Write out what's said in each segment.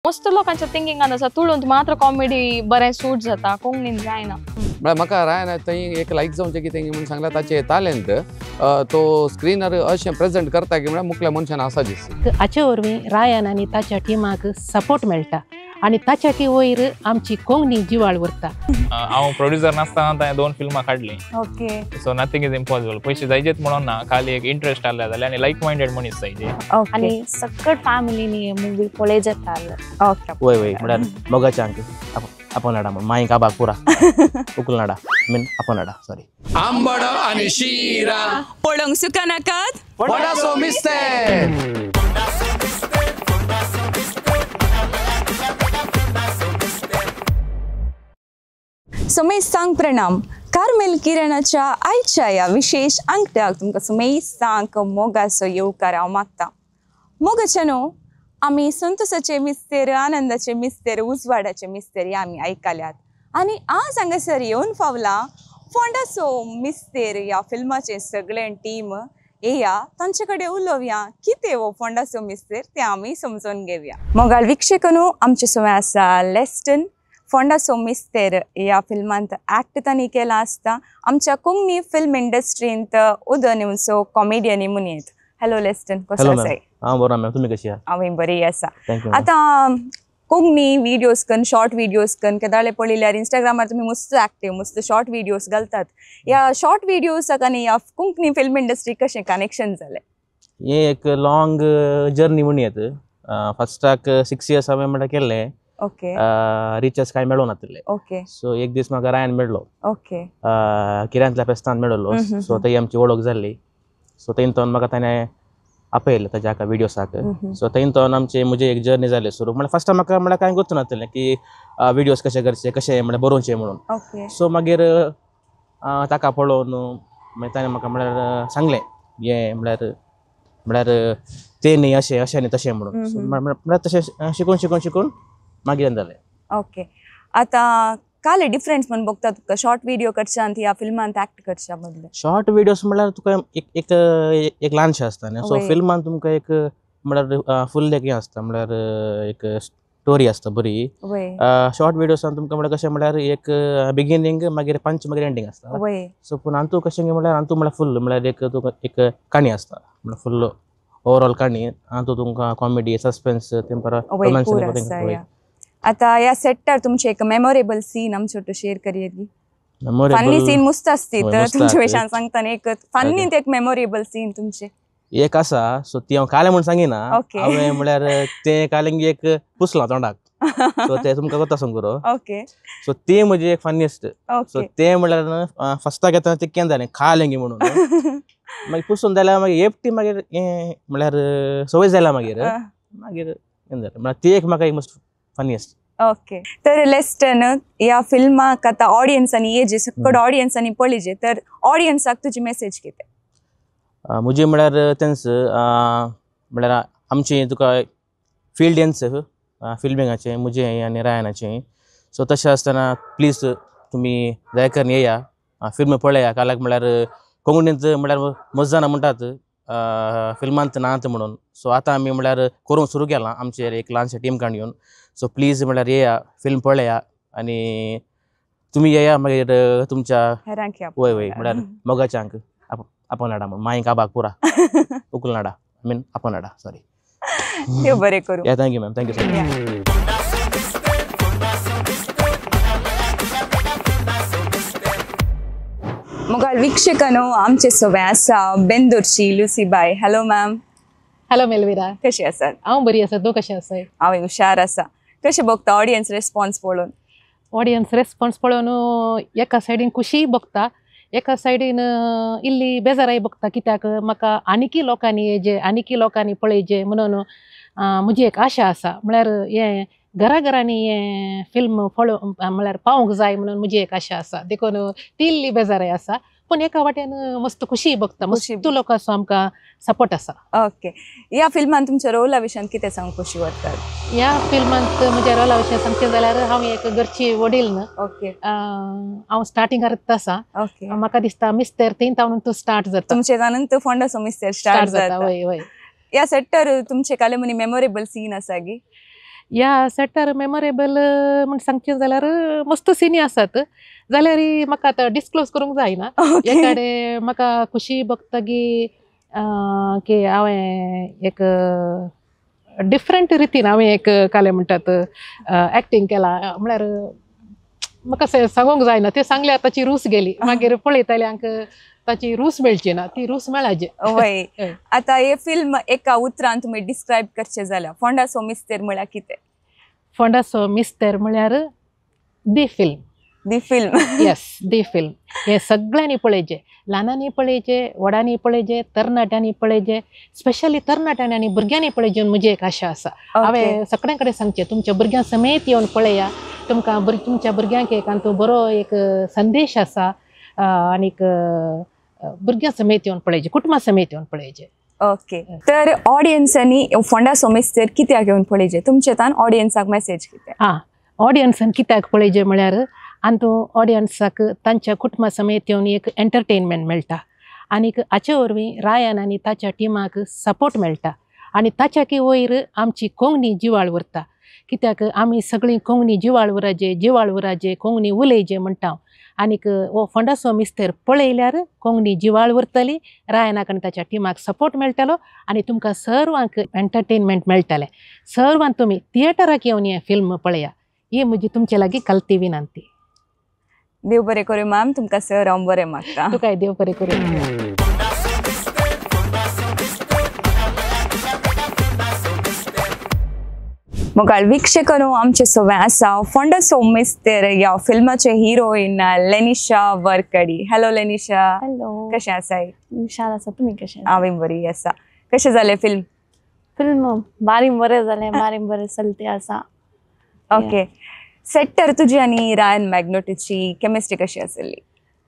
मस्त लोकांच्या थिंकिंगान आसा तुळून मात्र कॉमेडी बरें सूट जाता कोंकणीन जायना म्हळ्यार म्हाका रायन थंय एक लायक जावचें कितें म्हणून सांगल्यार ताचें टॅलंट तो स्क्रिनार अशें प्रेजेंट करता की म्हळ्यार मुखल्या मनशान आसा दिसता. हाचे वरवीं रायन आनी ताच्या टिमाक सपोर्ट मेळटा आनी ताच्या टी वयर आमची कोंकणी जिवाळ उरता. हांव प्रोड्युसर नासतना ताणें 2 फिल्मां काडलीं. Okay so nothing is impossible. पयशे जायचेच म्हणून ना, खाली एक इंट्रस्ट आसल्या जाल्यार आनी लायक मायंडेड मनीस जायचे. आनी सकट फॅमिलीनी मूवी पळय जाता. ओके वय वय म्हळ्यार मोगाचें आंक आपणाडा म्हण माई काबाक पुरा उकलनाडा मीन आपणाडा सॉरी आंबड आनी शिरा पळोवंक सुका नाकात पडासो मिस्तेर. सुमेसांक प्रणाम. कार्मेल किरणाच्या आयच्या या विशेष अंकट्याक तुमकां सुमेसांक मोगाचो येवकार हांव मागता. मोगाचे न्हू आमी संतोषाचे मिस्तेर, आनंदाचे मिस्तेर, उजवाडाचे मिस्तेर हे आमी आयकल्यात आनी आज हांगासर येवन पावला फोंडासो मिस्तेर ह्या फिल्माचे सगळे टीम येया तांचे कडेन उलोवया कितें हो फोंडासो मिस्तेर तें आमी समजून घेवया. मोगाळ वीक्षकांनो, आमचे सोय आसा लेस्टन. फोंडासो मिस्तेर ह्या फिल्मांत ॲक्ट तांणी केला आसता. आमच्या कोंकणी फिल्म इंडस्ट्रींत उदोन येवचो कॉमेडियन म्हणून येत. हॅलो लेस्टन, कसो आसा? हांव बरो मॅम, तुमी कशी आहा? हांव बरी आसा. थँक्यू. आतां कोंकणी विडियोज कन शॉर्ट विडियोज कन केदाळे पळयल्यार इंस्टाग्रामार तुमी मस्त एक्टीव मस्त शॉर्ट विडियोज घालतात. ह्या शॉर्ट विडियोजाक आनी ह्या कोंकणी फिल्म इंडस्ट्री कशें कनेक्शन जालें? हे एक लॉंग जर्नी म्हणून येत. फस्टाक 6 years हांवें म्हणटा केल्लें. ओके रिचर्स कांय मेळूं नासलें. ओके सो एक दीस म्हाका रायन मेळ्ळो. ओके किऱ्यांतल्या फेस्तान मेळ्ळो. सो थंय आमची वळख जाल्ली. सो थंयतून म्हाका ताणें आपयलें ताच्या हाका विडियोसाक. सो थंयतून मुजे एक जर्नी जाली सुरू. म्हळ्यार फर्स्ट म्हाका म्हळ्यार कांय गोतूं नासलें की विडियोज कशे करचे, कशें म्हळ्यार बरोवचें म्हणून. ओके सो मागीर ताका पळोवन मागीर ताणें म्हाका म्हळ्यार सांगलें हें म्हळ्यार तें न्ही अशें अशें न्ही तशें म्हणून. म्हळ्यार तशें शिकून मागीर जालें. ओके आतां काले डिफरन्स म्हणून बघता तुका शॉर्ट विडियो करच्या आनी ह्या फिल्मांत एक्ट करच्या मदले? शॉर्ट विडियोज म्हळ्यार तुका एक ल्हानशें आसता न्ही. सो फिल्मान तुमकां एक म्हळ्यार फुल्ल एक हें आसता म्हळ्यार एक स्टोरी आसता बरी. शॉर्ट विडियोसान तुमकां म्हळ्यार कशें म्हळ्यार एक बिगिनींग मागीर पंच मागीर एंडींग आसता. सो पूण हातूंत कशें म्हळ्यार फुल्ल म्हळ्यार एक काणी आसता म्हळ्यार फुल्ल ओवरऑल काणी. हातूंत तुमकां कॉमेडी, सस्पेन्स, रोमांस. आता या सेटार तुमचे एक मेमोरेबल सीन आमचे शेअर करियेत की? फनी सीन मस्त असते तर तुमच्या विशयान सांगताना एक फनीत एक मेमोरेबल सीन तुमचे एक आसा. सो ती हांव काले म्हणून सांगिना. हांवें म्हळ्यार तें कालेंगी एक पुसलां तोंडाक. सो तें तुमकां कोता सांगू. ओके सो तें म्हजें एक फनीस्ट. सो तें म्हळ्यार फस्टाक येतना तें केन्ना जालें खालेंगी म्हणून. मागीर पुसून जाल्यार मागीर एपटी मागीर म्हळ्यार सवय जाल्या मागीर केन्ना जालें म्हळ्यार ती एक म्हाका एक मस्ट फनीस्ट. ओके तर लेस्टन ह्या फिल्माक आतां ऑडियन्सांनी ये जे सकट ऑडियन्सांनी पळयजे तर ऑडियन्साक तुजी मेसेज कितें? मुजी म्हळ्यार तेंच म्हळ्यार आमची तुका फिल्ड येन्स फिल्मिंगाचें मुजें आनी रायनाचें. सो तशें आसतना प्लीज तुमी दयाकरून येया, फिल्म पळया. काल्याक म्हळ्यार कोंकणींत म्हळ्यार मस्त जाणा म्हणटात फिल्मांत नात म्हणून. सो आतां आमी म्हळ्यार करूंक सुरू केलां आमचेर एक ल्हानशें टीम काडून. सो प्लीज म्हळ्यार येया, फिल्म पळया आनी तुमी येया मागीर तुमच्या वय वय म्हळ्यार मोगाच्या अंक आपणाडा म्हण माई काबाक पुरा उकलनाडा मीन आपणाडा सॉरी. देव बरें करूं. Thank you ma'am, thank you so much. मोगाळ वीक्षकांनो, आमचे सोबत आसा बेंदूरची लुसीबाई. Hello ma'am. हॅलो मेलविरा, कशी आसात? हांव बरी आसा. तूं कशें आसाय? हांव हुशार आसा. कशें बघता ऑडियन्स रेस्पॉन्स पळोवन? ऑडियन्स रेस्पॉन्स पळोवन एका सायडीन खुशी बघता, एका सायडीन इल्ली बेजाराय बघता. कित्याक म्हाका आनीकी लोकांनी पळयजे म्हणून म्हजी एक आशा आसा. म्हळ्यार हें घराघरांनी हें फिल्म म्हळ्यार पावूंक जाय म्हणून म्हजी एक आशा आसा. देखून ती इल्ली बेजाराय आसा. पूण एका वाटेन मस्त खुशी बघता. मस्त लोकांचो आमकां सपोर्ट आसा. ओके ह्या फिल्मान तुमच्या रोला विशयान कितें सांगूंक खुशी वाटता? ह्या फिल्मांत म्हज्या रोला विशयी सांगचें जाल्यार हांव एक घरची वडील न्हू. ओके हांव स्टार्टिंगांत आसा. ओके म्हाका दिसता मिस्तेर थंय स्टार्ट जाता. तुमचे जाणून फोंडासो मिस्तेर स्टार्ट जाता. वय वय. ह्या सेटार तुमचे काले मनी मेमोरेबल सीन आसा गी? ह्या सेटार मेमोरेबल म्हण सांगचें जाल्यार मस्त सिनी आसात जाल्यार म्हाका आतां डिस्क्लोज करूंक जायना ओके एकाडे म्हाका खुशी भोगता की हांवें एक डिफरंट रितीन हांवें एक काले म्हणटात एक्टींग केला म्हळ्यार म्हाका सांगूंक जायना ते सांगल्यार ताची रूच गेली मागीर पळयताल्यांक ताची रूच मेळची ना ती रूच मेळाजे वय हय. आता हे फिल्म एका उतरान तुम्ही डिस्क्राईब करचे जाल्यार फोंडा सो मिस्तेर म्हळ्यार कितें फोंडासो मिस्तेर म्हळ्यार दी फिल्म दी फिल्म येस दी फिल्म हे सगळ्यांनी पळयचे ल्हानांनी पळयचे व्हडांनी पळयचे तरणाट्यांनी पळयचे स्पेशली तरणाट्यांनी आनी भुरग्यांनी पळयचे म्हजी एक आशा आसा हांवें सगळ्यां कडेन सांगचें तुमच्या भुरग्यां समेत येवन पळया तुमकां तुमच्या भुरग्यांक एक तांचो बरो एक संदेश आसा आनीक भुरग्यां समेत येवन पळयचे कुटुंबा समेत येवन पळयचे ओके तर ऑडियन्सांनी फोंडा सो मिस्तेर कित्याक येवन पळयचे तुमचेतान ऑडियन्साक मेसेज कितें ऑडियन्सान कित्याक पळयचे म्हळ्यार आनी ऑडियन्साक तांच्या कुटुंबा समेत येवन एक एंटरटेनमेंट मेळटा आनीक हाचे वरवीं रायन आनी ताच्या टिमाक सपोर्ट मेळटा आनी ताच्याकी वयर आमची कोंकणी जिवाळ उरता कित्याक आमी सगळीं कोंकणी जिवाळ उराजे कोंकणी उलयजे म्हणटा आनीक हो फोंडा सो मिस्तेर पळयल्यार कोंकणी जिवाळ उरतली रायनाक आनी ताच्या टिमाक सपोर्ट मेळटलो आनी तुमकां सर्वांक एंटरटेनमेंट मेळटलें सर्वांक तुमी थिएटराक येवन हें फिल्म पळया ही म्हजी तुमचे लागीं कलती विनंती देव बरें करूं मॅम तुमकां सर हांव बरें मागता तुका देव बरें करूं मोगाळ वीक्षकांनो आमचे सोवे आसा फोंडा सो मिस्तेर ह्या फिल्माचे हिरोईन लेनिशा वरकडी हॅलो लेनिशा हॅलो कशें आसाय हुशार आसा तुमी कशें हांवें बरी आसा कशें जालें फिल्म फिल्म बारीक बरें जालें बारीक बरें चलते आसा ओके सेटर तुजी आनी रायन मॅग्नोटीची केमिस्ट्री कशी आसली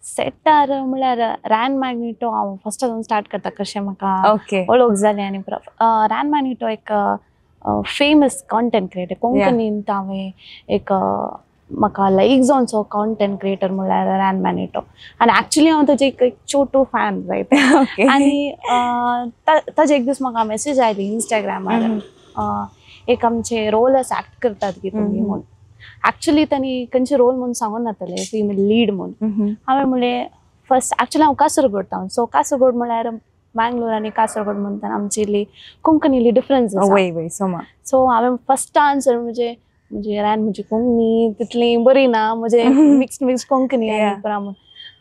सेटार म्हळ्यार रॅन मॅग्निटो हांव फस्टासून स्टार्ट करता कशें म्हाका ओके वळख जालें आनी रॅन मॅग्निटो एक फेमस कॉन्टेंट क्रिएटर कोंकणींत हांवें एक म्हाका लायक जावनचो कॉन्टेंट क्रिएटर म्हळ्यार रॅन मॅग्निटो आनी एक्चुली हांव ताजे एक छोटो फॅन रायट आनी ताजे एक दीस म्हाका मेसेज आयली इंस्टाग्रामार एक आमचे रोल आसा एक्ट करतात की तुमी म्हणून एक्चुली तांणी खंयचे रोल म्हणून सांगून नातले फिमेल लीड म्हणून हांवें म्हणलें फर्स्ट एक्चुली हांव कासरगोड सो कासरगोड म्हळ्यार बँगलोर आनी कासरगोड म्हणटा आमची कोंकणीली डिफरन्स सो हांवें फर्स्ट आन्सर म्हणजे रॅन म्हणजे कोंकणी तितली बरी ना म्हणजे मिक्स कोंकणी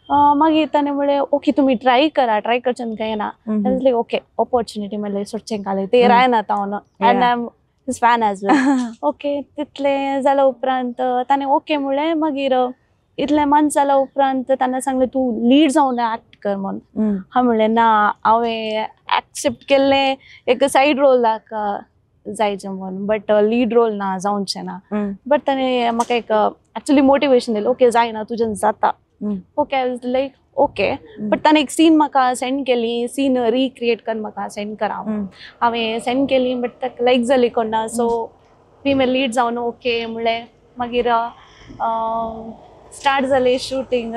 मागीर ताणें म्हणलें ओके तुमी ट्राय करच्यान कांय ना ओके ऑपॉर्च्युनिटी म्हणलें सोडचें घालें ते रायन आतां हांव and I am his fan as well okay तितलें जाल्या उपरांत ताणें ओके म्हणलें मागीर इतलें मंथ जाल्या उपरांत ताणें सांगलें तूं लीड जावन एक्ट कर म्हणून हांव म्हणलें ना हांवें एक्सेप्ट केल्लें एक सायड रोलाक जायचें म्हणून बट लीड रोल ना जावचें ना बट ताणें म्हाका एक एक्चुली मोटिवेशन दिलें ओके जायना तुज्यान जाता okay I was like okay but ताणें एक सीन म्हाका सेंड केली सीन रिक्रिएट करून म्हाका सेंड करा हांवें सेंड केली बट ताका लायक जाली कोणा सो फिमेल लीड जावन ओके म्हणलें मागीर स्टार्ट जालें शूटिंग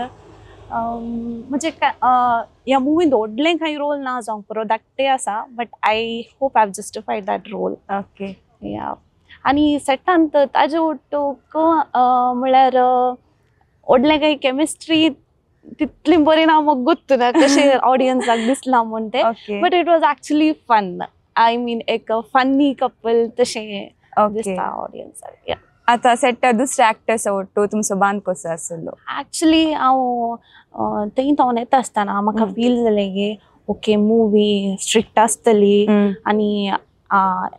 म्हणजे ह्या मुवीन व्हडलें कांय रोल ना जावंक पुरो धाकटें आसा but I hope I have justified that role okay या आनी सेटांत ताजे ओटूक म्हळ्यार व्हडलें कांय केमिस्ट्री तितली बरी ना म्हाका गोत्तू ना कशें ऑडियन्साक दिसला म्हूण तें but it was actually fun I mean एक फनी कपल तशें दिसता ऑडियन्साक या आतां सेटार दुसरे एक्टर्स आवडटो तुमचो बांद कसो आसलो एक्चुली हांव थंय हांव येता आसतना म्हाका फील जालें की ओके मुवी स्ट्रिक्ट आसतली आनी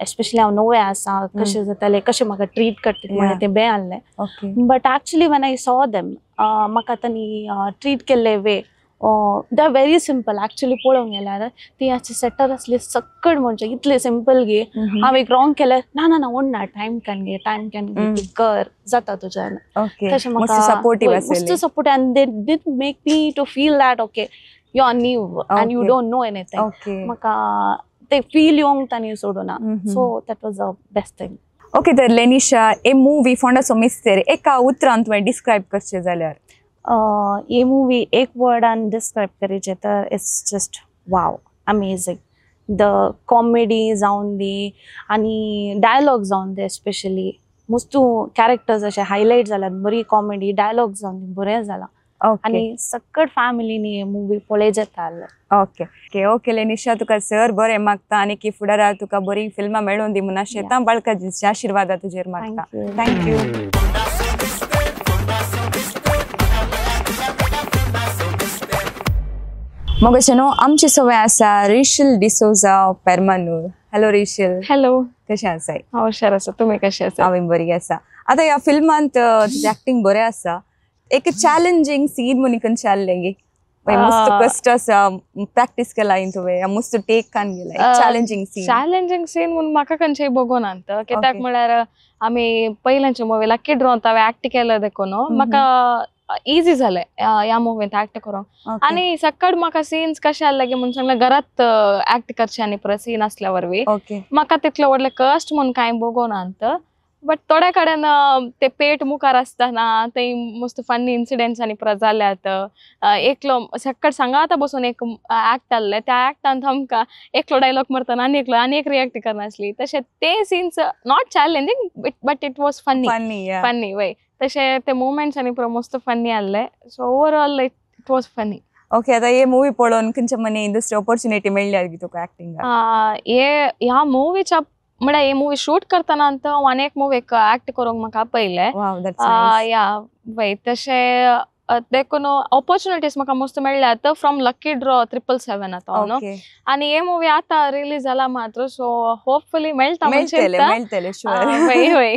एस्पेशली हांव नवें आसा कशें जातालें कशें म्हाका ट्रीट करतलें म्हणलें तें बें आहलें but actually when I saw them म्हाका तांणी ट्रीट केल्ले way they are very simple actually पळोवंक गेल्यार ती सेटर आसली सक्कड म्हणजे इतले सिंपल गे हांव एक रॉंग केलें ना ना ना ओडना टायम कॅन गे कर जाता तुज्यान तशें म्हाका मस्त support and they did make me to feel that okay you are new and you don't know anything म्हाका ते फील येवंक तांणी सोडूना so that was the best thing okay तर लेनिशा ए मुवी फोंडा सो मिस्तेर एका उतरान तुवें डिस्क्रायब करचें जाल्यार ये मूवी एक वर्डान डिस्क्रायब करीचे तर it's just wow amazing the comedy जावन दी आनी डायलॉग जावन दे स्पेशली मस्तू कॅरेक्टर्स अशे हायलायट जाल्यात बरी कॉमेडी डायलॉग जावन दी बरें जाला ओके आनी सकट फॅमिलीनी मुवी पळयत येता ओके ओके ओके निशा तुका सर बरें मागता आनी की फुडाराक तुका बरी फिल्मां मेळोवन दी म्हणून शेतां बाळकाजीच्या आशिर्वादा तुजेर मागता थँक्यू मोगशेनो आमची सवय आसा रिशल डिसोजा पेरमानूर हॅलो रिशल हॅलो कशें आसाय हांव हुशार आसा तुमी कशें आसा हांव बरी आसा आतां ह्या फिल्मांत तुजें एक्टिंग बरें आसा एक चॅलेंजींग सीन म्हणून खंयचे आसलें गे मस्त कष्ट आसा प्रॅक्टीस केला हांवें तुवें मस्त टेक कान गेला चॅलेंजींग सीन चॅलेंजींग सीन म्हणून म्हाका खंयचेय बगोनात कित्याक म्हळ्यार आमी पयल्यांचे मुवी लकी ड्रॉंत हांवें एक्ट केलें देखून म्हाका इजी जालें ह्या मुवींत एक्ट करूंक आनी सकड म्हाका सीन्स कशे आसले की म्हणून सांगलें घरांत एक्ट करचें आनी परत सीन आसल्या वरवीं ओके म्हाका तितले व्हडले कश्ट म्हणून कांय बगोनात बट थोड्या कडेन ते पेट मुखार आसतना थंय मस्त फनी इन्सिडेंट्सांनी परत जाल्यात एकलो सकट सांगाता बसून एक एक्ट आसलें त्या एक्टांत आमकां एकलो डायलॉग मारतना आनी एक रिएक्ट करनासली तशें ते scenes not challenging but it was funny वय तशें ते मुवमेंट्सांनी परत मस्त फनी आसले so overall it was funny okay आतां हे मूवी पळोवन खंयच्या मनी दुसरी ऑपॉर्च्युनिटी मेळ्ळ्या तुका एक्टिंग ह्या मुवीच्या म्हळ्यार हे मुवी शूट करतना हांव आनी एक मुवीक एक्ट करूंक म्हाका आपयले या वय तशें देखून ऑपॉर्च्युनिटीज म्हाका मस्त मेळ्ळ्यात फ्रॉम लकी ड्रॉ 777 आतां न्हू आनी हे मुवी आतां रिलीज जाला मात्र सो होपफुली मेळटा वय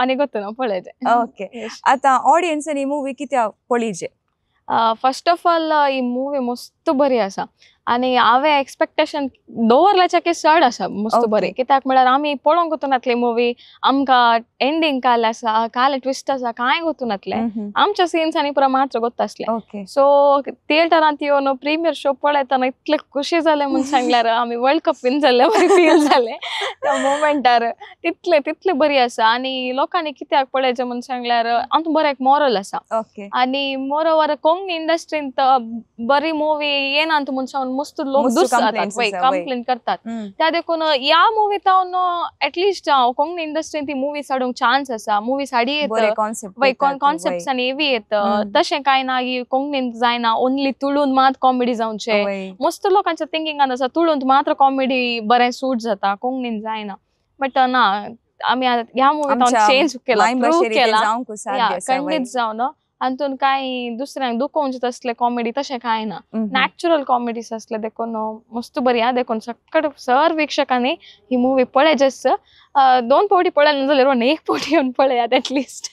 आनी गोतू न्हू पळयचें ओके आतां ऑडियन्सांनी मुवी कित्याक पळयचे फर्स्ट ऑफ ऑल ही मुवी मस्त बरी आसा आनी हांवें एक्सपेक्टेशन दवरल्याच्या की चड आसा मस्त बरी कित्याक म्हळ्यार आमी पळोवंक वचून येतली मुवी आमकां एंडींग काल आसा काल ट्विस्ट आसा कांय गोतून येतले आमच्या सिन्सांनी पुरा मात्र गोत आसले सो थिएटरांत येवन प्रिमियर शो पळयतना इतले खुशी जाले म्हूण सांगल्यार आमी वर्ल्ड कप विन जाल्ले बरें फील जालें त्या मोमेंटार तितले बरी आसा आनी लोकांनी कित्याक पळयचें म्हूण सांगल्यार आमकां बरें एक मॉरल आसा आनी मोरोवर कोंकणी इंडस्ट्रींत बरी मुवी येनात म्हूण सांगून मस्त लोक कंप्लेन करतात त्या देखून ह्या मुवीत हांव एटलिस्ट हांव कोंकणी इंडस्ट्रींत ती मुवी हाडूंक चान्स आसा मुवी साडी येत कॉन्सेप्ट्स आनी हेवी येत तशें कांय ना की कोंकणींत जायना ओन्ली तुळून मात कॉमेडी जावचे मस्त लोकांच्या थिंकिंगान आसा तुळून मात्र कॉमेडी बरें सूट जाता कोंकणींत जायना बट ना आमी ह्या मुवीत हांव चेंज केला खंडीत जावन हातून कांय दुसऱ्यांक दुखोवचे तसले कॉमेडी तशें कांय ना नॅचरल कॉमेडीज असले देखून मस्त बरी हा देखून सकट सर वीक्षकांनी ही मुवी पळयचेच 2 फावटी पळयलें जाल्यार 1 फावटी येवन पळयात एटलिस्ट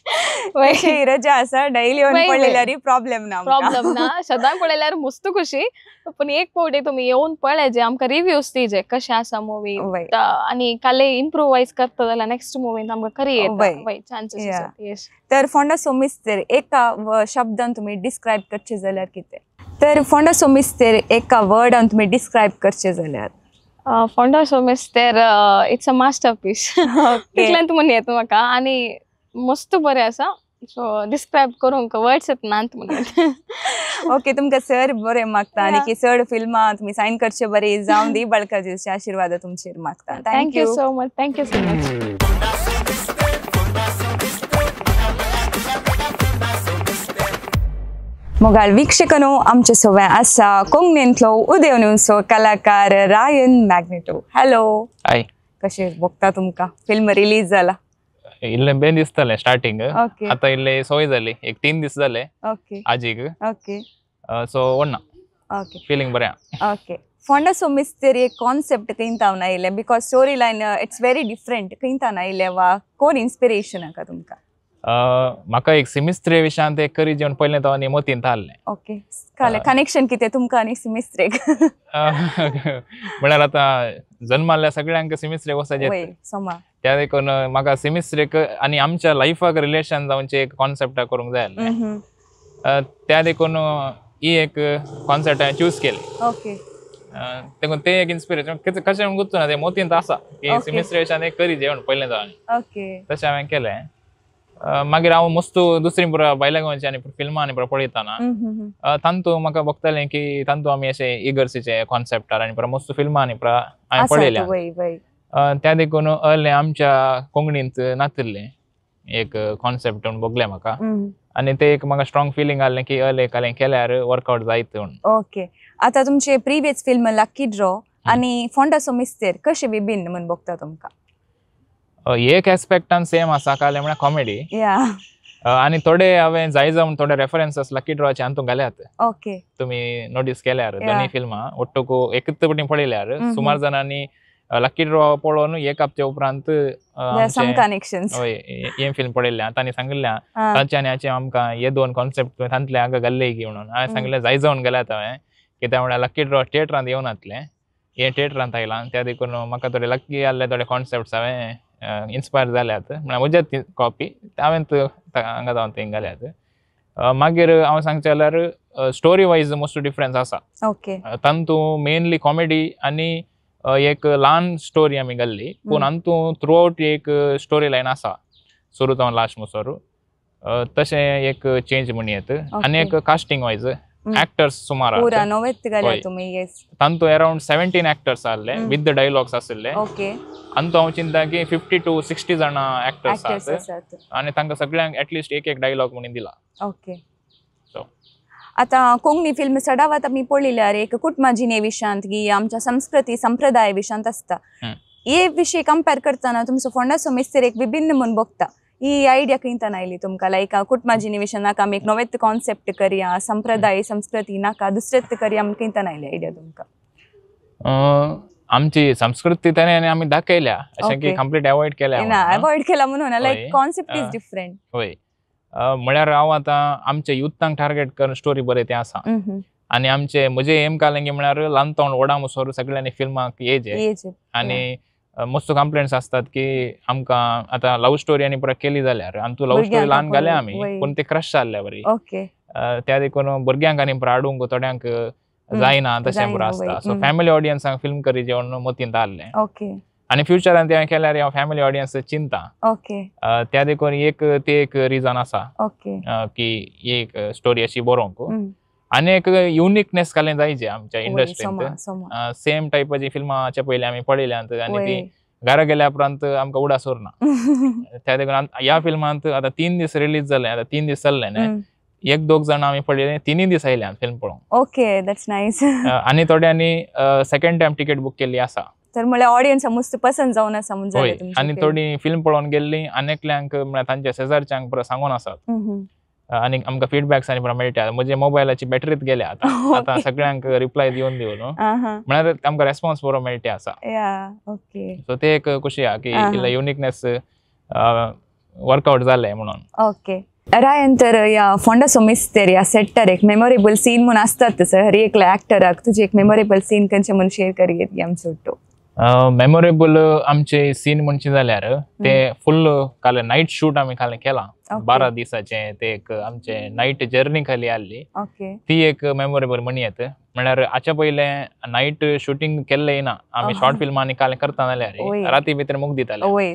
रजा आसा डेली येवन पळयल्यार प्रॉब्लेम ना सदां पळयल्यार मस्त खुशी पण 1 फावटी तुमी येवन पळयचे आमकां रिव्ह्यूज दिजे कशें आसा मुवी आनी काले इम्प्रोवायज करता जाल्यार नेक्स्ट मुवींत आमकां खरी येता चान्सेस आसा तर फोंडा सोमिस्तेर एका शब्दान तुमी डिस्क्रायब करचे जाल्यार कितें तर फोंडा सोमिस्तेर एका वर्डान तुमी डिस्क्रायब करचे जाल्यार फोंडा सोमिस्तेर इट्स अ मास्टरपीस तितल्यान म्हणून येता म्हाका आनी मस्त बरें आसा सो डिस्क्रायब करूंक वर्ड्स येतनात म्हणून ओके तुमकां सर बरें मागता आनी की चड फिल्मां तुमी सायन करचे बरें जावन दी बाळकाजीचे आशिर्वाद तुमचेर मागता थँक्यू सो मच मोगाळ वीक्षकांनो आमचे सोबत आसा कोंकणींतलो उदयोन्मेषचो कलाकार रायन मॅग्नेटो हॅलो हाय कशें बघता तुमकां फिल्म रिलीज जाला इल्ले 2 दीस जाले स्टार्टिंग आता इल्ले सवय जाली एक 3 दीस जाले ओके आजीक okay so wanna okay feeling बरें ओके फोंडा सोमिस्तेर एक कॉन्सेप्ट खंयतावन आयले because storyline it's very different खंयतावन आयले वा कोण इन्स्पिरेशन आका तुमकां म्हाका एक सिमिस्त्रे विशयांत एक करी जेवण पयलें तो आनी मोतींत आहलें ओके कनेक्शन कितें तुमकां आनी सिमिस्त्रेक म्हळ्यार आतां जल्माल्या सगळ्यांक सिमिस्त्रेक वचपाचें त्या देखून म्हाका सिमिस्त्रेक आनी आमच्या लायफाक रिलेशन जावचे एक कॉन्सेप्ट करूंक जाय आसलें त्या देखून ही एक कॉन्सेप्ट हांवें चूज केली ओके देखून ते एक इन्स्पिरेशन कशें गुंतून ना ते मोतींत आसा की सिमिस्त्रे विशयांत एक करी जेवण पयलें तो आनी ओके तशें हांवें केलें मागीर हांव मस्त दुसरी पुरा बायला गोंयची आनी फिल्मां आनी पुरा पळयताना तांतू म्हाका बघतलें की तांतू आमी अशे इगर्सीचे कॉन्सेप्टार आनी पुरा मस्त फिल्मां आनी पुरा हांवें पळयल्या त्या देखून अहले आमच्या कोंकणींत नातिल्लें एक कॉन्सेप्ट म्हणून बघलें म्हाका आनी ते एक म्हाका स्ट्रॉंग फिलींग आहलें की अहले कालें केल्यार वर्कआउट जायत म्हणून. ओके, आता तुमचे प्रिवियस फिल्म लकी ड्रॉ आनी फोंडा सो मिस्तेर कशे भिन्न म्हणून बघता तुमकां? एक एस्पेक्टान सेम आसा काले म्हळ्यार कॉमेडी आनी थोडे हांवें जाय जावन थोडे रेफरन्सेस लकी ड्रॉचे हातूंत घाल्यात. ओके, तुमी नोटीस केल्यार दोनी फिल्मां ओट्टूक एकच पटी पळयल्यार सुमार जाणांनी लकी ड्रॉ पळोवन एक हप्ते उपरांत हे फिल्म पळयल्या तांणी सांगिल्ल्या तांचे आनी हाचे आमकां हे दोन कॉन्सेप्ट तांतले हांगा घाल्ले की म्हणून. हांवें सांगिल्लें जाय जावन गेल्यात हांवें कित्याक म्हळ्यार लकी ड्रॉ थिएटरांत येवन जातलें, हे थिएटरांत आयलां त्या देखून म्हाका थोडे लकी आहले थोडे कॉन्सेप्ट हांवें इन्स्पायर जाल्यात म्हळ्यार म्हज्याच कॉपी हांवें हांगा जावन थंय घाल्यात. मागीर हांव सांगचें जाल्यार स्टोरी वायज मोस्ट डिफरन्स आसा. ओके, तांतू मेनली कॉमेडी आनी एक ल्हान स्टोरी आमी घाल्ली पूण हातूंत थ्रू आउट एक स्टोरी लायन आसा सुरू जावन लास्ट मुसोर तशें एक चेंज म्हण येत. आनी एक कास्टिंग वायज एक्टर्स सुमार तांतू अराउंड 17 एक्टर्स आहले विथ द डायलॉग्स आसले. हातूंत हांव चिंता की 50 to 60 जाणां एक्टर्स आसात आनी तांकां सगळ्यांक एटलिस्ट एक डायलॉग म्हणून दिला. ओके, आता कोंकणी फिल्म चडावत आमी पळयल्यार एक कुटुंबाजी विशयांत की आमच्या संस्कृती संप्रदाय विशयांत आसता. हे विशय कंपेर करतना तुमचो फोंडा सो मिस्तेर एक विभिन्न म्हणून बघता. ही आयडिया खंयच्यान आयली तुमकां? लायक कुटुंबाजी विशय नाका आमी एक नवेत कॉन्सेप्ट करया, संप्रदाय संस्कृती नाका दुसरेंच करया, आमी खंयच्यान आयली आयडिया तुमकां? आमची संस्कृती ताणें आमी दाखयल्या अशें की कंप्लीट अवॉइड केल्या. अवॉइड केला म्हणून लायक कॉन्सेप्ट इज डिफरंट. होय, म्हळ्यार हांव आतां आमच्या युथांक टार्गेट करून स्टोरी बरयता आसा आनी आमचे म्हजे एम कालेंगे म्हळ्यार ल्हान तोंड व्हडा मुसोर सगळ्यांनी फिल्माक येजे. आनी मस्त कंप्लेंट्स असतात की आमकां आतां लव्ह स्टोरी आनी पुरा केली जाल्यार आनी तूं लव्ह स्टोरी ल्हान घाल्या आमी पूण ते क्रश जाल्ले बरी. त्या देखून भुरग्यांक आनी पुरा हाडूंक थोड्यांक जायना तशें पुरा आसता. सो फॅमिली ऑडियन्सांक फिल्म करी जेवण मतींत आहलें आनी फ्युचरान ते केल्यार हांव फॅमिली ऑडियन्स चिंता. त्या देखून एक रिजन आसा की एक स्टोरी अशी बरोवंक आनी एक युनिकनेस घालें जायचे आमच्या इंडस्ट्रींत. सेम टायपाची फिल्माचे पयलीं आमी पळयल्यांत आनी ती घरा गेल्या उपरांत आमकां उडास उरना. त्या देखून ह्या फिल्मांत आतां 3 दीस रिलीज जालें, आतां 3 दीस चल्ले न्हय, एक दोग जाणां आमी पळयलें 3 दीस आयल्यात फिल्म पळोवंक. Okay, that's nice. आनी थोड्यांनी सेकंड टायम टिकेट बूक केल्ली आसा. तर म्हळ्यार ऑडियन्स मस्त पसंद जावन आसा म्हणजे. आनी थोडी फिल्म पळोवन गेल्ली आनेकल्यांक म्हळ्यार तांच्या शेजारच्यांक पुरो सांगून आसात आनी आमकां फीडबॅक्स आनी पुरो मेळटा. म्हजे मोबायलाची बॅटरीच गेल्या आतां सगळ्यांक रिप्लाय दिवन म्हळ्यार आमकां रेस्पॉन्स बरो मेळटा आसा. सो ते एक खुशी आहा की इल्लें युनिकनेस वर्कआउट जालें म्हणून. ओके, रायन, तर या फोंडा सो मिस्तेर या सेटार एक मेमोरेबल सीन म्हणून आसतात सर हर एकल्या एक्टराक. तुजे एक मेमोरेबल सीन खंयचे म्हणून शेअर करीत की आमचो? मेमोरेबल आमचे सीन म्हणचे जाल्यार ते फुल काल नाईट शूट आमी काल केला 12 दिसाचे. ते एक आमचे नाईट जर्नी खाली आसली ती एक मेमोरेबल म्हणयेत. म्हळ्यार हाच्या पयले नाईट शूटिंग केल्ले ना आमी शॉर्ट फिल्मांनी काल करता जाल्यार राती भितर मूग दिताले.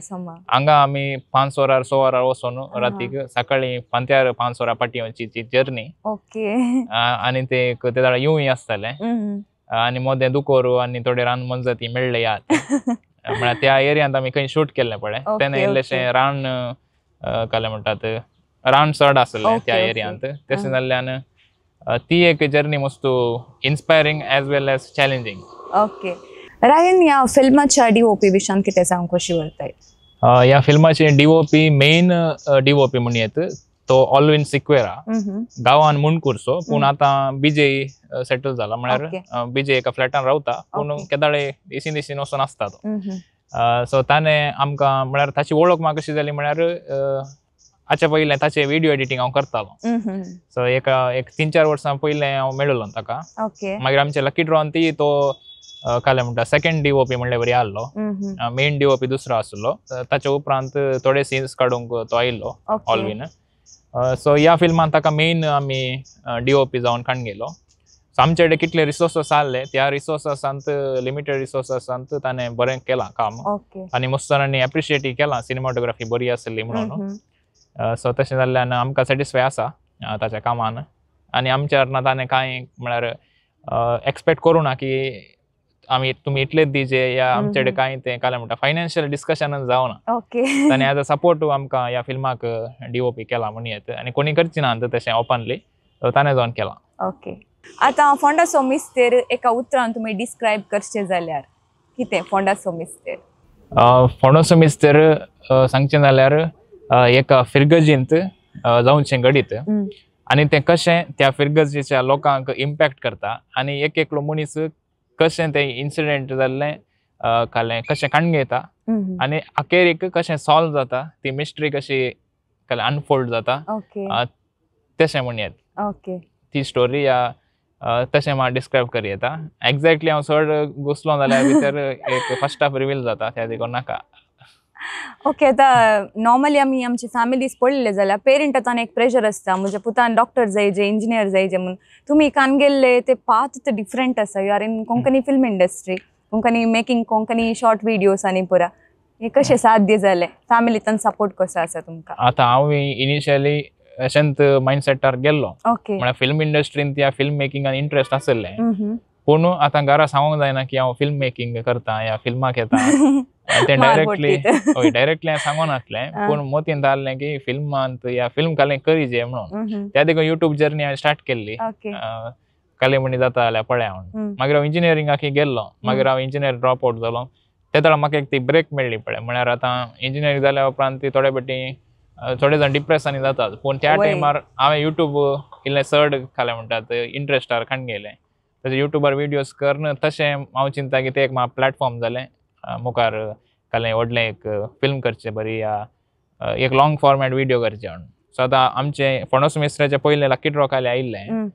हांगा आमी 5 वरार 6 वरार वचून रातीक सकाळी पांत्यार 5 वरां पाटयेवची जर्नी आनी ते येवूय आसताले आनी मोदें दुकोर आनी थोडे रान मनजती मेळ्ळे यात. म्हळ्यार त्या एरियांत आमी खंय शूट केल्लें पळय तेन्ना इल्लेशें रान काले म्हणटात रान चड आसलें त्या एरियांत. तशें जाल्ल्यान ती एक जर्नी मस्त इन्स्पायरींग एज वेल एज चॅलेंजींग. ओके, रायन, या फिल्माच्या डीओपी विशयान कितें सांग कशी वरताय? ह्या फिल्माचे डीओपी मेन डीओपी म्हणयेत तो ऑल्विन सिक्वेरा गांवान मुणकुरचो पूण आतां बीजे सेटल जाला. म्हळ्यार बीजे एका फ्लॅटान रावता पूण केदाळे दिसीन दिसीन वचून आसता तो. सो ताणें आमकां म्हळ्यार ताची वळख म्हाका कशी जाली म्हळ्यार हाचे पयलें ताचें व्हिडिओ एडिटींग हांव करतालो. सो एक 3-4 वर्सां पयलें हांव मेळिल्लो ताका. मागीर आमच्या लकी ड्रॉन ती तो काले म्हणटा सेकंड डीओपी म्हणल्यार बरी आहलो. मेन डीओपी दुसरो आसलो. ताच्या उपरांत थोडे सीन्स काडूंक तो आयिल्लो ऑल्विन. सो ह्या फिल्मान ताका मेन आमी डीओपी जावन काडून गेलो. सो आमचे कडेन कितले रिसोर्सस आहले त्या रिसोर्ससांत लिमिटेड रिसोर्ससांत ताणें बरें केलां काम आनी मस्त ताणें एप्रिशिएट केलां सिनेमाटोग्राफी बरी आसली म्हणून. सो तशें जाल्ल्यान आमकां सॅटिस्फाय आसा ताच्या कामान आनी आमच्या ताणें कांय म्हळ्यार एक्सपेक्ट करूं ना की तुमी इतलेच दिजे या आमचे कडेन कांय तें कालें म्हणटा फायनान्शियल डिस्कशनच जावना. ओके. ताणें एज अ सपोर्ट आमकां ह्या फिल्माक DOP केला म्हणयत आनी कोणी करची ना तशें ओपनली ताणें जावन केलां. ओके. आतां फोंडा सोमिस्तेर एका उतरान तुमी डिस्क्रायब करचें जाल्यार कितें फोंडा सोमिस्तेर? फोंडा सोमिस्तेर सांगचें जाल्यार एक फिरगजींत जावनशें घडीत आनी तें कशें त्या फिरगजीच्या लोकांक इम्पॅक्ट करता आनी एक एकलो मनीस कशें तें इन्सिडेंट जाल्लें कालें कशें काण घेता आनी अखेरीक कशें सॉल्व जाता ती मिस्ट्री कशी कालें अनफोल्ड जाता तशें म्हणयत. ओके. ती स्टोरी या तशें म्हाका डिस्क्रायब करी येता. एक्झॅक्टली हांव चड घुसलो जाल्यार भितर एक फर्स्ट हाफ रिवील जाता त्या देखून नाका. ओके. आतां नॉर्मली आमी आमची फॅमिलीज पळयले जाल्यार पेरंटान एक प्रेशर आसता म्हज्या पुतान डॉक्टर जायचे इंजिनियर जायचे म्हणून. तुमी कान गेल्ले ते पाथ ते डिफरंट आसा. You are in Konkani film industry, Konkani making Konkani short videos आनी पुरा हे कशें साध्य जालें? फॅमिलीतल्यान सपोर्ट कसो आसा तुमकां? आतां हांव इनिशियली अशेंत मायंडसेटार गेल्लो. ओके. म्हळ्यार फिल्म इंडस्ट्रीन या फिल्म मेकिंगान इंट्रस्ट आसलें पूण आतां घरा सांगूंक जायना की हांव फिल्म मेकिंग करता या फिल्माक येता तें डायरेक्टली सांगून नासलें पूण मोतीन जाल्लें की फिल्मांत या फिल्म कालें करीजे म्हणून. त्या देखून युट्यूब जर्नी हांवें स्टार्ट केल्ली काले म्हणी जाता जाल्यार पळया म्हणून. मागीर हांव इंजिनियरिंगाक गेल्लो. मागीर हांव इंजिनियर ड्रॉप आउट जालो. त्या वेळार म्हाका एक ती ब्रेक मेळ्ळी पळय. म्हळ्यार आतां इंजिनियरींग जाल्या उपरांत ती थोडे फावटी थोडे जाण डिप्रेसांनी जातात पूण त्या टायमार हांवें युट्यूब इल्लें चड कालें म्हणटात इंट्रस्टार काण गेलें. तशें युट्यूबार व्हिडियोज करन तशें हांव चिंता की तें एक म्हाका प्लॅटफॉर्म जालें मुखार कालें व्हडलें एक फिल्म करचें बरी या एक लॉंग फॉर्मॅट व्हिडिओ करचें म्हणून. सो आतां आमचें फोंडा सोमिस्त्राचें पयलें लकी ड्रॉ काले आयिल्लें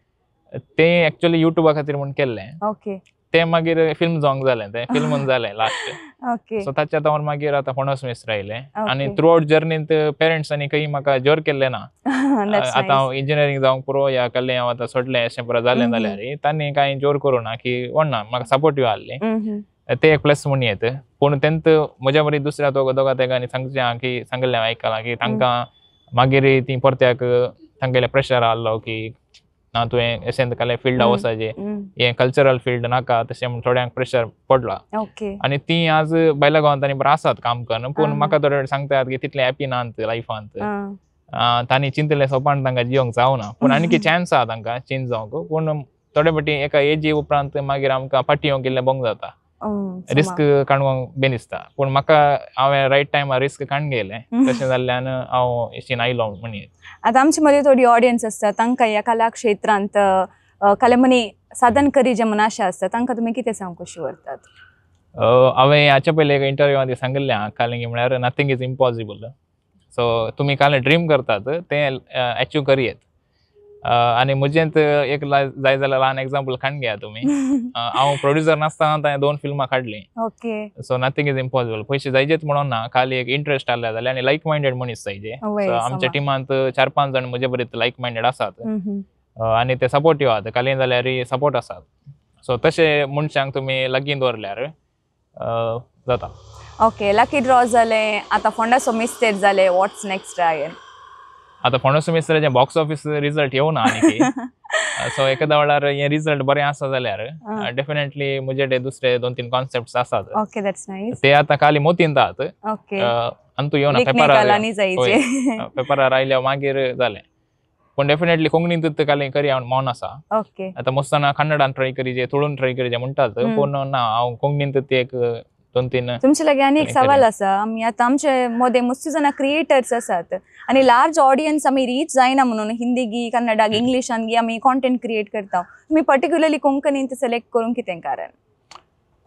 तें एक्चुअली युट्यूबा खातीर म्हूण केल्लें. ओके. तें मागीर फिल्म जावंक जालें तें फिल्मून जालें लास्ट. ओके. सो ताच्या तावन मागीर आतां फोंडा सोमिस्त्र आयलें आनी थ्रू आउट जर्नींत पेरंट्सांनी खंय म्हाका जोर केल्लें ना. आतां हांव इंजिनियरींग जावंक पुरो या कहलें हांव आतां सोडलें अशें पुरो जालें जाल्यार तांणी कांय जोर करूं ना की व्हडना म्हाका सपोर्टीव आहली. ते एक प्लस म्हणयत. पूण तेंत म्हज्या बरी दुसऱ्या दोगा तेगांनी सांगचें की सांगलें आयकलां की तांकां मागीर ती परत्याक तांगेले प्रेशर आहलो की ना तुवें अशें काले फिल्डां वचाचें हें कल्चरल फिल्ड नाका तशें म्हूण थोड्यांक प्रेशर पडला. आनी ती आज भायल्या गांवांत बरें आसात काम करून पूण म्हाका थोडे सांगतात की तितलें हॅपी नात लायफांत. तांणी चिंतलें सोपान तांकां जियोंक जावना पूण आनी चान्स आहा तांकां चेंज जावंक. पूण थोडे फावटी एका एजी उपरांत मागीर आमकां फाटी येवंक इल्लें बोंग जाता. रिस्क काडूंक बेन दिसता पूण म्हाका हांवें रायट टायमार रिस्क काडून गेलें तशें जाल्ल्यान हांव एशीन आयलो म्हणयत. आतां आमचे मदीं थोडी ऑडियन्स आसता तांकां ह्या कला क्षेत्रांत कलेमनी साधन करी जे म्हूण आशा आसता तांकां तुमी कितें सांगूंक व्हरतात? हांवें हाचे पयलीं एक इंटरव्यूवांत सांगिल्लें कालें म्हळ्यार नथींग इज इम्पॉसिबल. सो तुमी कालें ड्रीम करतात तें अचीव करयेत. आनी म्हजेंत एक जाय जाल्यार ल्हान एग्जाम्पल काडून घेया तुमी. हांव प्रोड्युसर नासतना हांवें 2 फिल्मां काडलीं. Okay. So nothing is impossible. पयशे जायचेच म्हणून ना खाली एक इंट्रस्ट आहले जाल्यार आनी लायक मायंडेड मनीस जायचे. आमच्या टिमांत 4-5 जाण म्हजे बरें लायक मायंडेड आसात आनी ते सपोर्टीव आहात. कालीन जाल्यार सपोर्ट आसात. सो तशें मनशांक तुमी लागीं दवरल्यार जाता. ओके. लकी ड्रॉ जालें. आतां फोंडा सोमिस्तेर जालें. व्हॉट्स नेक्स्ट रायन? आतां फोंडा सोमिस्त्राचें बॉक्स ऑफिस रिजल्ट येवना आनी सो एखाद्या वेळार हें रिजल्ट बरें आसा जाल्यार डेफिनेटली म्हजे कडेन दुसरे 2-3 कॉन्सेप्ट्स आसात. ओके. That's nice. ते आतां खाली मोतीन आहात. ओके. अंतू येवना पेपरार आयल्या मागीर जालें. पूण डेफिनेटली कोंकणींतूच कालें करया मौन आसा. ओके. आतां मस्त जाणां कन्नडान ट्राय करीजे तुळून ट्राय करीजे म्हणटात पूण ना हांव कोंकणींतूच एक 2-3. तुमचे लागीं आनी एक सवाल आसा. आमी आतां आमचे मदें मस्त जाणां क्रिएटर्स आसात आनी लार्ज ऑडियन्स आमी रीच जायना म्हणून हिंदी गी कन्नडाक इंग्लिशान गी आमी कॉन्टेंट क्रिएट करता. तुमी पर्टिक्युलरली कोंकणींत सिलेक्ट करूंक कितें कारण?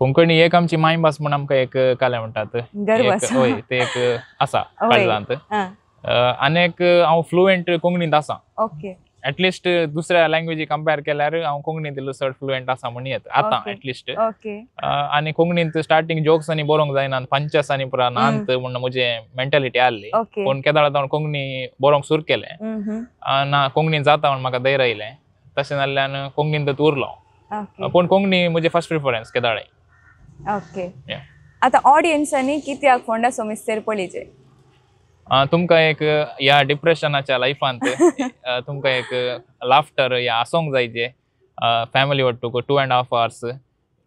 कोंकणी एक आमची मायभास म्हूण आमकां एक कालें म्हणटात. हय ते एक आसा काळजांत. आनीक हांव फ्लुएंट कोंकणींत आसा. ओके. एटलिस्ट दुसऱ्या लँग्वेजी कंपेर केल्यार हांव कोंकणींत इल्लो चड फ्लुएंट आसा म्हणयत आतां एटलिस्ट. ओके. आनी कोंकणींत स्टार्टींग जोक्स आनी बरोवंक जायना पंचास आनी पुरा नांत म्हण म्हजें मेंटेलिटी आहली. पूण केदाळ हांव कोंकणी बरोवंक सुरू केलें ना कोंकणींत जाता म्हण म्हाका धैर्य आयलें. तशें जाल्ल्यान कोंकणींतूच उरलो पूण कोंकणी म्हजें फर्स्ट प्रिफरन्स केदाळे. ओके. आतां ऑडियन्सांनी कित्याक फोंडा सोमिस्तेर पळयचें? तुमकां एक ह्या डिप्रेशनाच्या लायफांत तुमकां एक लाफ्टर या आसोंक जाय जे फॅमिली वट्टूक 2.5 hours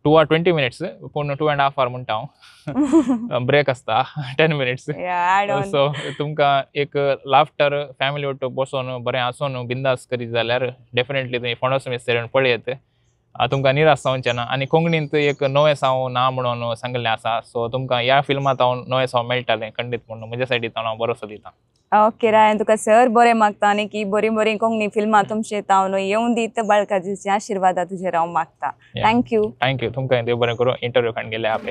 2 or 20 minutes पूण 2.5 hour म्हणटा हांव ब्रेक आसता 10 minutes सो तुमकां एक लाफ्टर फॅमिली वट्टूक बसून बरें हांसून बिंदास करीत जाल्यार डेफिनेटली तुमी फणस मिस्तेरण पळयत तुमकां निराश जावचें ना आनी कोंकणींत एक नवें साव ना म्हणून सांगलें आसा सो तुमकां ह्या फिल्मांत हांव नवें साव मेळटलें खंडीत म्हणून म्हज्या सायडींतल्यान हांव भरोसो दितां ओके रायन तुका सर बरें मागता आनी की बरीं बरीं कोंकणी फिल्मां तुमचे हांव येवन दीत बाळकाजीचे आशिर्वादा तुजेर हांव मागता थँक्यू थँक्यू तुमकां देव बरें करूं इंटरव्यू खाण गेले आपले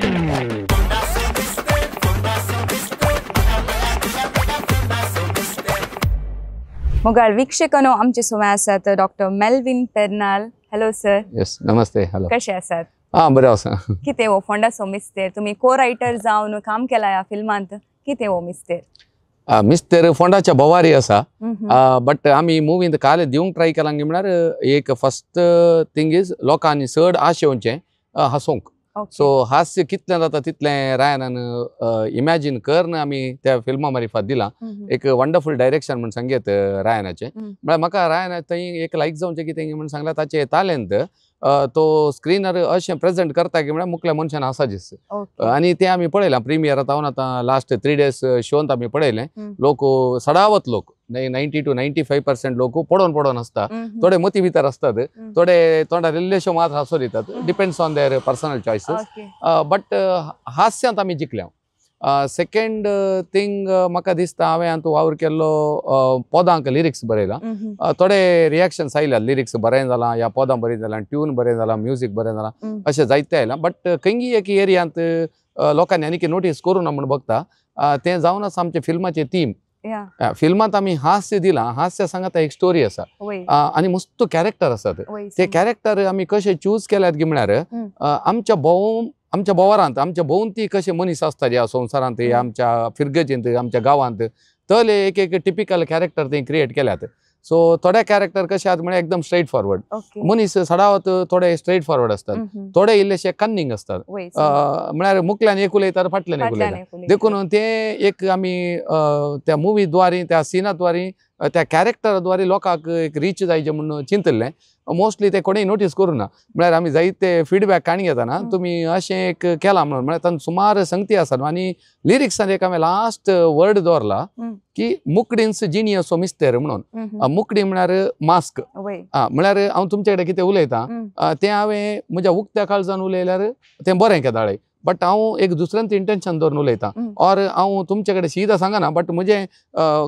मोगाळ वीक्षकांनो आमचे सोमे आसात doctor Melvin Pernal hello sir yes नमस्ते हॅलो कशे आसात बरें आसा कितें हो फोंडाचो मिस्तेर तुमी को रायटर जावन काम केला ह्या फिल्मांत कितें हो मिस्तेर मिस्तेर फोंडाच्या बोवारी आसा बट आमी मुवींत काल दिवंक ट्राय केलां म्हळ्यार एक फर्स्ट थिंग इज लोकांनी चड आश येवचें हांसूंक सो हास्य कितलें जाता तितलें रायनान इमॅजिन करन आमी त्या फिल्मा मार्फत दिलां एक वंडरफूल डायरेक्शन म्हण सांगेत रायनाचें म्हळ्यार म्हाका रायना थंय एक लायक जावचें कितें म्हण सांगलां ताचें टॅलंट तो स्क्रीनर अशें प्रेजेंट करता की म्हळ्यार मुखल्या मनशान आसा दिस आनी तें आमी पळयलां प्रिमियर जावन आतां लास्ट 3 days शोंत आमी पळयलें लोक सडावत लोक 90 to 95% लोक पडोन आसता थोडे मती भितर असतात थोडे तोंडार इल्लेशो मात हांसो दितात depends on their personal choices but हास्यांत आमी जिखल्या सेकंड थिंग म्हाका दिसता हांवें हातूंत वावर केल्लो पदांक लिरिक्स बरयला थोडे रिएक्शन्स आयल्या लिरिक्स बरें जालां या पदां बरीं जालां ट्यून बरें जालां म्युजीक बरें जालां अशें जायतें आयलां बट खंयी एक एरियांत लोकांनी आनी नोटीस करूं ना म्हण बघता तें जावन आसा आमचे फिल्माचे थीम फिल्मांत आमी हास्य दिलां हास्य सांगात एक स्टोरी आसा आनी मस्त कॅरेक्टर आसात ते कॅरेक्टर आमी कशे चूज केल्यात की म्हळ्यार आमच्या बोवारांत आमच्या भोंवती कशे मनीस आसता ह्या संवसारांत आमच्या फिरगेचेंत आमच्या गांवांत तले एक टिपिकल कॅरेक्टर ते क्रिएट केल्यात सो थोडे कॅरेक्टर कशे आहात म्हळ्यार एकदम स्ट्रेट फॉरवर्ड मनीस सडावत थोडे स्ट्रेट फॉरवर्ड असतात थोडे इल्लेशे कन्निंग असतात म्हळ्यार मुखल्यान एक उलयतात फाटल्यान एक उलयतात देखून ते एक आमी त्या मुवी द्वारे त्या सिना द्वारे त्या कॅरेक्टरा द्वारे लोकांक एक रीच जायचे म्हणून चिंतल्लें मोस्टली ते कोणेय नोटीस करूं ना म्हळ्यार आमी जायते फीडबॅक काणी घेताना तुमी अशें एक केलां म्हणून म्हळ्यार तातूंत सुमार संगती आसात आनी लिरिक्सान एक हांवें लास्ट वर्ड दवरला की मुकडिन्स जिनियस मिस्तेर म्हणून मुकडी म्हळ्यार मास्क म्हळ्यार हांव तुमचे कडेन कितें उलयतां तें हांवें म्हज्या उक्त्या काळजान उलयल्यार तें बरें केदाळे बट हांव एक दुसऱ्यांत इंटेंशन दवरून उलयतां ऑर हांव तुमचे कडेन सीधा सांगना बट म्हजें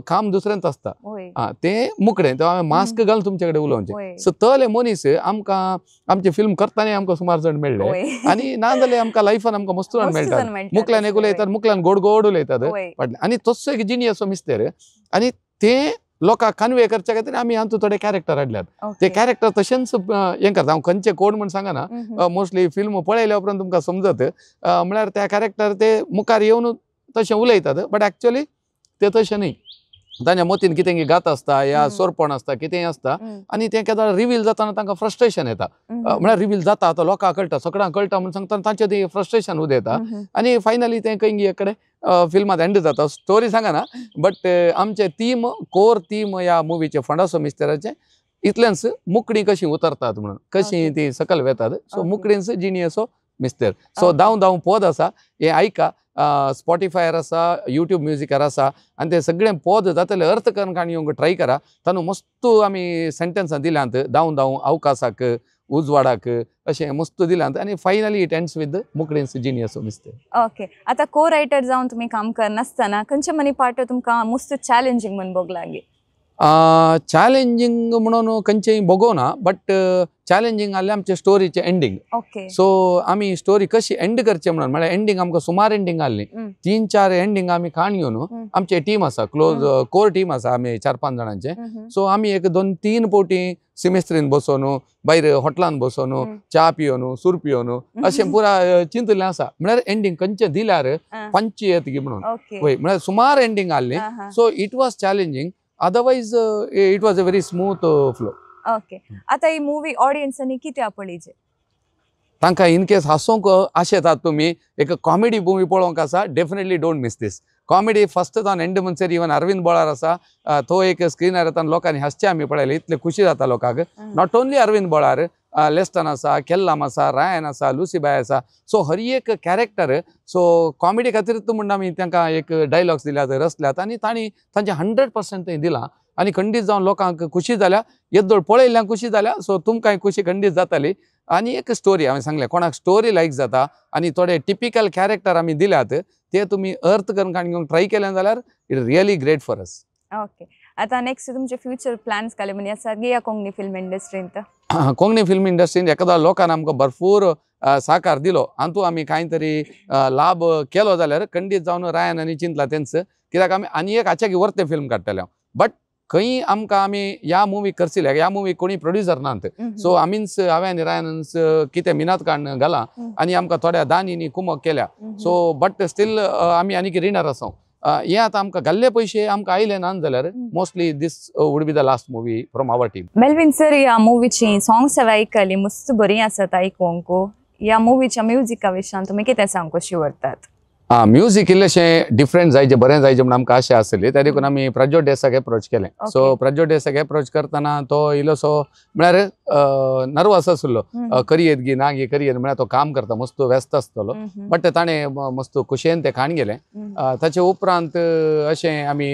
काम दुसऱ्यांत आसता तें मुकडें तो हांवें मास्क घालून तुमचे कडेन उलोवचें सो तले मनीस आमकां आमचें फिल्म करतना आमकां सुमार जण मेळ्ळे आनी ना जाल्यार आमकां लायफान आमकां मस्त जाण मेळटात मुखल्यान एक उलयतात मुखल्यान गोड गोड उलयतात आनी तसो एक जिनियस मिस्तेर आनी तें लोकांक कन्वे करच्या खातीर आमी हातूंत थोडे कॅरेक्टर हाडल्यात ते कॅरेक्टर तशेंच हें करता हांव खंयचे कोण म्हण सांगना मोस्टली फिल्म पळयल्या उपरांत तुमकां समजत म्हळ्यार त्या कॅरेक्टर ते मुखार येवन तशें उलयतात बट एक्चुअली ते तशें न्ही तांच्या मतीन कितें गात आसता या सोरपण आसता कितेंय आसता आनी तें केदां रिवील जाताना तांकां फ्रस्ट्रेशन येता म्हळ्यार रिवील जाता आतां लोकांक कळटा सगळ्यांक कळटा म्हणून सांगता तांचें तें फ्रस्ट्रेशन उदेता आनी फायनली तें खंय कडेन फिल्मांत एंड जाता स्टोरी सांगना बट आमचे थीम कोर थीम ह्या मुवीचे फंडासो मिस्तेराचे इतलेंच मुकडी कशी उतरतात म्हणून कशी ती सकल वेतात सो मुकडींच जिनियसो मिस्तेर सो धांव पद आसा हे आयका स्पॉटिफायर आसा यूट्यूब म्युजिकार आसा आनी ते सगळे पद जातले अर्थ करून काणयोंक ट्राय करा तातूंत मस्त आमी सेंटेन्सां दिल्यांत धांव अवकाशाक उजवाडाक अशें मस्त दिल्यांत आनी फायनली इट एंड्स विथ मुकडेन्स जिनियस मिस्तेर ओके आतां को रायटर जावन तुमी काम करनासतना खंयचे मनी पार्ट तुमकां मस्त चॅलेंजींग म्हण भोग लागी चॅलेंजींग म्हणून खंयचेय बघोना बट चॅलेंजींग आसलें आमचे स्टोरीचे एंडींग सो आमी स्टोरी कशी एंड करचे म्हणून म्हळ्यार एंडींग आमकां सुमार एंडींग आसली 3-4 एंडींग आमी खाण घेवन आमचे टीम आसा क्लोज कोर टीम आसा आमी 4-5 जाणांचे सो आमी एक 2-3 फावटी सिमेस्त्रीन बसोन भायर हॉटेलान बसोन च्या पियोन सूर पियोन अशें पुरा चिंतलें आसा म्हळ्यार एंडींग खंयचें दिल्यार पंच येत गी म्हणून वय म्हळ्यार सुमार एंडींग आसली so it was challenging otherwise it was a very smooth flow okay आता ही मूवी ऑडियन्सांनी कितें आपळीचे तांकां इन केस हांसोंक आशेतात तुमी एक कॉमेडी मुवी पळोवंक आसा definitely don't miss this comedy first जावन एंड म्हणसर इवन अरविंद बोळार आसा तो एक स्क्रीनर येता लोकांनी हसचे आमी पळयले इतले खुशी जाता लोकांक नॉट ओन्ली अरविंद बोळार लेस्टन आसा केल्लाम आसा रायन आसा लुसीबाय आसा सो हर एक कॅरेक्टर सो कॉमेडी खातीरच म्हणून आमी तांकां एक डायलॉग्स दिल्यात रचल्यात आनी तांणी तांचे 100% थंय दिलां आनी खंडीत जावन लोकांक खुशी जाल्या येद्दोळ पळयल्ल्यांक खुशी जाल्या सो तुमकांय खुशी खंडीत जाताली आनी एक स्टोरी हांवें सांगलें कोणाक स्टोरी लायक जाता आनी थोडे टिपिकल कॅरेक्टर आमी दिल्यात ते तुमी अर्थ करून घेवंक ट्राय केलें जाल्यार it really great for us. Okay आता नेक्स्ट तुमचे फ्युचर प्लॅन्स काय म्हणजे आसा गे कोंकणी फिल्म इंडस्ट्रींत कोंकणी फिल्म इंडस्ट्रीन एखादा लोकांनी आमकां भरपूर सहकार दिलो हातू आमी कांय तरी लाभ केलो जाल्यार खंडीत जावन रायन आनी चिंतला तेंच कित्याक आमी आनी एक हाचे वर्ते फिल्म काडटले बट खंय आमकां आमी ह्या मुवी करतले ह्या मुवी कोणी प्रोड्युसर नात सो आमीच हांवें आनी रायनच कितें मिनात काडून घाला आनी आमकां थोड्या दानींनी कुमक केल्या सो बट स्टील आमी आनी रिनर आसा हे आतां आमकां घाल्ले पयशे आमकां आयले ना जाल्यार mostly this would be the last movie from our team. Melvin sir ह्या मुवीची सॉंग्स हांवें आयकली मस्त बरी आसात आयकूंक ह्या मुवीच्या म्युजिका विशयान तुमी कितें सांगूंक शिवरतात? म्युझिक इल्लेशें डिफरंट जायचे बरें जायचे म्हणून आमकां आशा आसली त्या देखून आमी प्रज्योत देसाक एप्रोच केलें सो प्रज्योत देसाक एप्रोच करतना तो इल्लोसो म्हळ्यार नर्वस आसलो करियेत गी ना गी करियेत म्हळ्यार तो काम करता मस्त व्यस्त आसतलो बट ताणें मस्त खुशयेन तें खाण गेलें ताचे उपरांत अशें आमी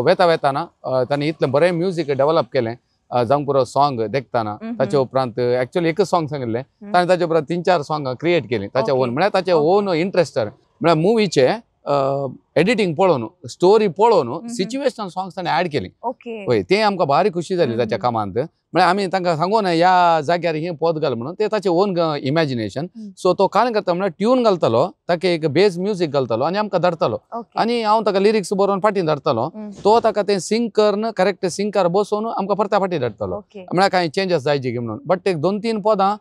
वेता वेताना ताणें इतलें बरें म्युजीक डेव्हलप केलें जावंक पुरो सॉंग देखताना ताचे उपरांत एक्चुअली एकच सॉंग सांगिल्लें ताणें ताचे उपरांत 3-4 सॉंग क्रिएट केलीं ताचे ओन म्हळ्यार ताचे ओन इंट्रस्टर म्हळ्यार मुवीचे एडिटींग पळोवन स्टोरी पळोवन सिच्युएशनल सॉंग्स ताणें ऍड केली होय ते आमकां भारी खुशी जाली ताच्या कामांत म्हळ्यार आमी तांकां सांगून ह्या जाग्यार हें पद घाल म्हणून ते ताचें ओन इमॅजिनेशन सो तो काय करता म्हळ्यार ट्यून घालतलो ताका एक बेस म्युजीक घालतलो आनी आमकां धरतलो आनी हांव ताका लिरिक्स बरोवन फाटीं धरतलो तो ताका तें सिंग करन करेक्ट सिंकार बसोवन आमकां परत्या फाटीं धरतलो म्हळ्यार कांय चेंजीस जायची गी म्हणून बट एक 2-3 पदां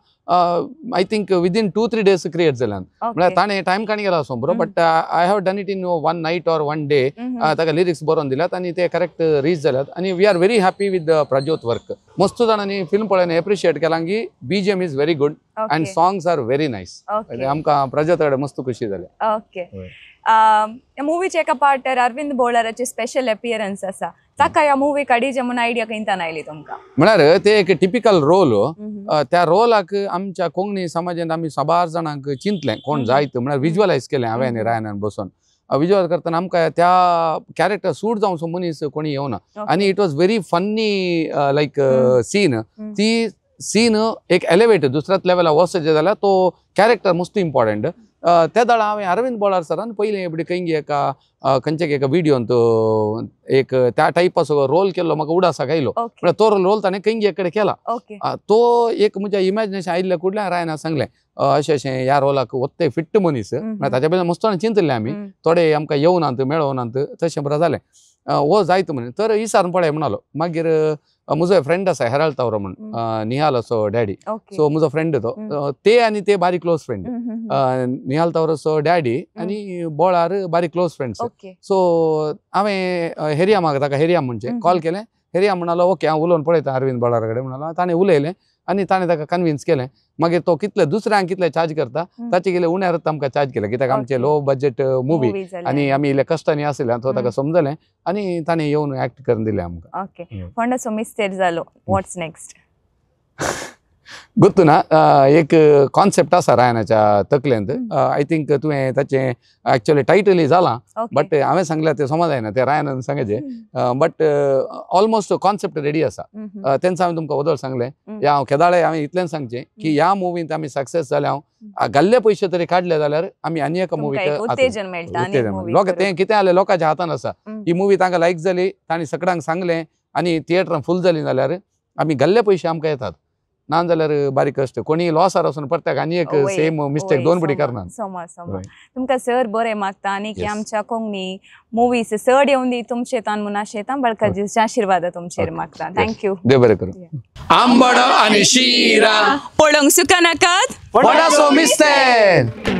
I think within 2-3 days create जाल्यात म्हळ्यार ताणें टायम काणी गेला असो बरो but I have done it in 1 night or 1 day ताका लिरिक्स बरोवन दिल्यात आनी ते करेक्ट रीच जाल्यात आनी we are very happy with the Prajyot work मस्त जाणांनी फिल्म पळोवन एप्रिशिएट केलां की BGM is very good and songs are very nice आमकां प्रज्योत कडेन मस्त खुशी जाली. ओके मुवीच्या एका पार्टार अरविंद बोळाराचे स्पेशल अपीयरन्स आसा ताका ह्या मुवी काडीचे म्हणून आयडिया खंयच्यान आयली तुमकां? म्हळ्यार ते एक टिपिकल रोल त्या रोलाक आमच्या कोंकणी समाजांत आमी साबार जाणांक चिंतलें कोण जायत म्हळ्यार विज्युअलायज केलें हांवें आनी रायनान बसून विज्युअल करतना आमकां त्या कॅरेक्टर सूट जावन सो मनीस कोणी येवना आनी it was very funny like scene ती सीन एक एलिवेटेड दुसऱ्याच लेवलार वचचे जाल्यार तो कॅरेक्टर मस्त इम्पॉर्टंट त्या दाळा हांवें अरविंद बोळार सरान पयलीं एबडी खंय एका खंयच्या एका व्हिडिओन तो एक त्या टायपाचो रोल केल्लो म्हाका उडासाक आयलो म्हळ्यार तो रोल ताणें खंय कडेन केला तो एक म्हज्या इमॅजिनेशन आयिल्ल्या कुडल्यान रायना सांगलें अशें अशें ह्या रोलाक वत्ते फिट्ट मनीस म्हळ्यार ताच्या बद्दल मस्त चिंतलें आमी थोडे आमकां येवनात मेळोनात तशें बरें जालें हो जायत म्हणून तर इसारून पळय म्हणालो मागीर म्हजो फ्रेंड आसा हेराल्ड तावरो म्हणून निहाल असो डॅडी सो म्हजो फ्रेंड तो ते आनी ते बारी क्लोज फ्रेंड निहाल तावरोचो डॅडी आनी बोळार बारी क्लोज फ्रेंड्स सो हांवें हेरियामाक ताका हेरियाम म्हणजे कॉल केलें हेरियाम म्हणालो ओके हांव उलोवन पळयता अरविंद बोळार कडेन म्हणालो ताणें उलयलें आनी ताणें ताका कन्विन्स केलें मागीर तो कितले दुसऱ्यांक कितले चार्ज करता ताचे गेले उण्यारच आमकां चार्ज केले कित्याक आमचे लो बजेट मुवी आनी आमी इल्ले कश्टांनी आसले तो ताका समजलें आनी ताणें येवन एक्ट करून दिलें आमकां. ओके व्हडलोसो मिस्टेक जालो व्हॉट्स नेक्स्ट गुर्तू ना एक कॉन्सेप्ट आसा रायनाच्या तकलेंत आय थिंक तुवें ताचें एक्चुअली टायटल जालां बट हांवें सांगल्यार तें समज जायना तें रायनान सांगचें बट ऑलमोस्ट कॉन्सेप्ट रेडी आसा तेंच हांवें तुमकां वदळ सांगलें हांव केदाळे हांवें इतलेंच सांगचें की ह्या मुवींत आमी सक्सेस जाले हांव घाल्ले पयशे तरी काडले जाल्यार आमी आनी एका मुवीक उत्तेजन मेळटा लोक तें कितें जालें लोकांच्या हातान आसा ही मुवी तांकां लायक जाली तांणी सगळ्यांक सांगलें आनी थिएटरान फूल जाली जाल्यार आमी घाल्ले पयशे आमकां येतात ना जाल्यार बारीक कश्ट कोणी लॉसार वचून परत्याक आनी एक सेम मिस्टेक दोन पटी करना. तुमकां सर बरें मागता आनी की आमच्या कोंकणी मुवीज चड येवन दी तुमचे तान म्हूण आशेता बळकाजीचे आशिर्वाद तुमचेर मागता. थँक्यू. देव बरें करूं. आंबडो आनी शिरा पळोवंक सुका नाकात पडासो मिस्तेर.